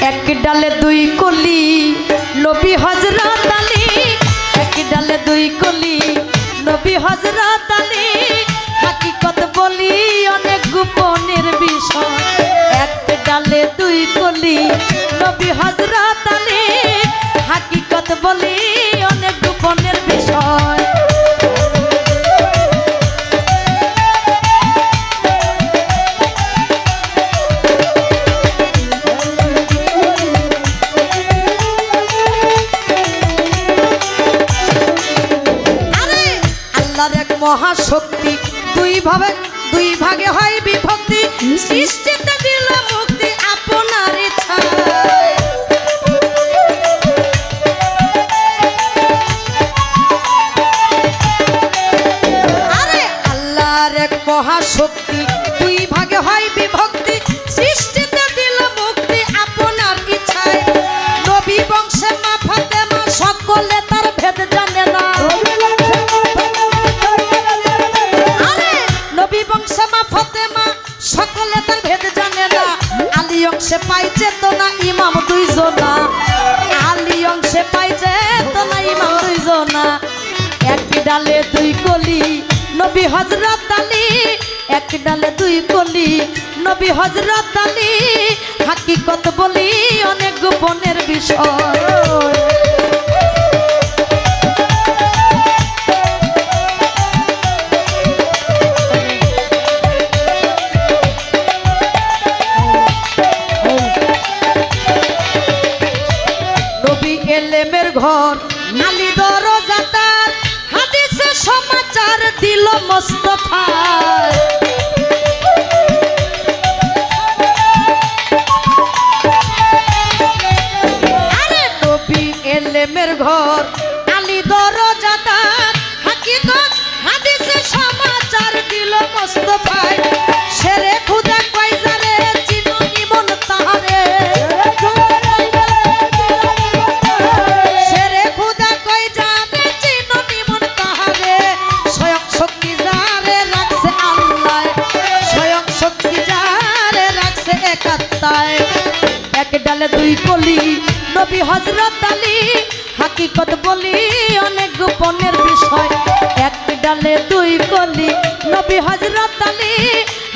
এক ডালে দুই কলি নবী হযরত আলী, এক ডালে দুই কলি নবী হযরত আলী। হাকিকত বলি অনেক গোপনের বিষয়, এক ডালে দুই কলি নবী হযরত আলী। হাকিকত বলি অনেক গোপনের বিষয়। মহাশক্তি দুই ভাগে হয় বিভক্তি, সৃষ্টিতে দিল মুক্তি আপনার ইচ্ছায়। আরে আল্লাহর এক মহাশক্তি দুই ভাগে হয় বিভক্তি, সৃষ্টিতে দিল মুক্তি আপনার ইচ্ছায়। নবী বংশে মা ফাতেমা সকলে তার ভেদ জানে না, সকলে তার ভেদ জানে না। আলী অংশে পাইছে তো না ইমাম দুইজনা, আলী অংশে পাইছে তো না ইমাম দুইজনা। এক ডালে দুই কলি নবী হযরত আলী, এক ডালে দুই কলি নবী হযরত আলী। হাকিকত বলি অনেক গোপনের বিষয়। এলেমের ঘর আলী দরজা তার, হাদিসে সমাচার দিল মুস্তাফা। আরে নবী এলেমের ঘর আলী দরজা তার, হাকিকত হাদিসে সমাচার দিল মুস্তাফা। শেরে খুদা কয়জারে চিনো ইমন তাহারে, এক ডালে দুই কলি নবী হযরত আলী। হাকিকত বলি অনেক গোপনের বিষয়, এক ডালে দুই কলি নবী হযরত আলী।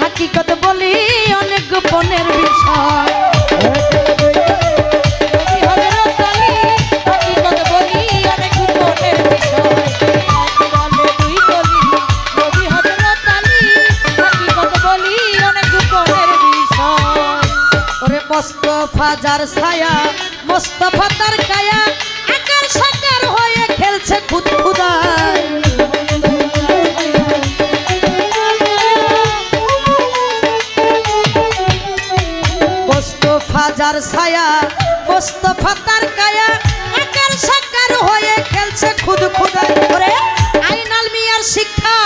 হাকিকত বলি অনেক গোপনের বিষয়। মোস্তফা যার ছায়া, মোস্তফা তার কায়া, আকার সাকার হয়ে খেলছে খুদ খুদায়। মোস্তফা যার ছায়া, মোস্তফা তার কায়া, আকার সাকার হয়ে খেলছে খুদ খুদায়। ওরে আইনাল মিয়ার শিক্ষা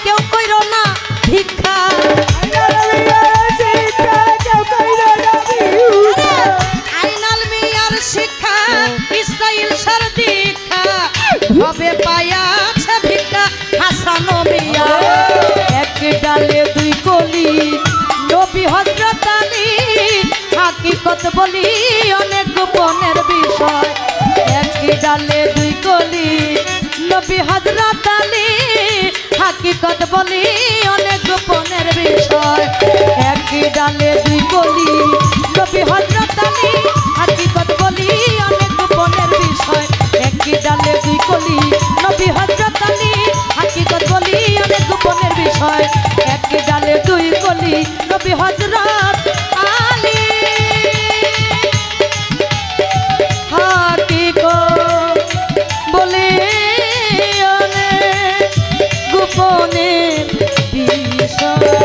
কেউ কইরো না ভিক্ষা, হবে পায়াছে ভিক্ষা হাসান মিয়া। এক ডালে দুই কলি নবী হযরত আলী। হাকিকত বলি অনেক গোপনের বিষয়, এক ডালে দুই কলি নবী হযরত আলী। হাকিকত বলি অনেক গোপনের বিষয়, এক ডালে দুই কলি নবী হযরত আলী। হাকিকত বলি অনেক গোপনের বিষয়, এক ডালে দুই কলি নবী হযরত আলী। হাকিকত বলি অনেক গোপনের বিষয়, এক ডালে দুই কলি নবী হযরত আলী। হাকিকত বলি অনেক গোপনের বিষয়।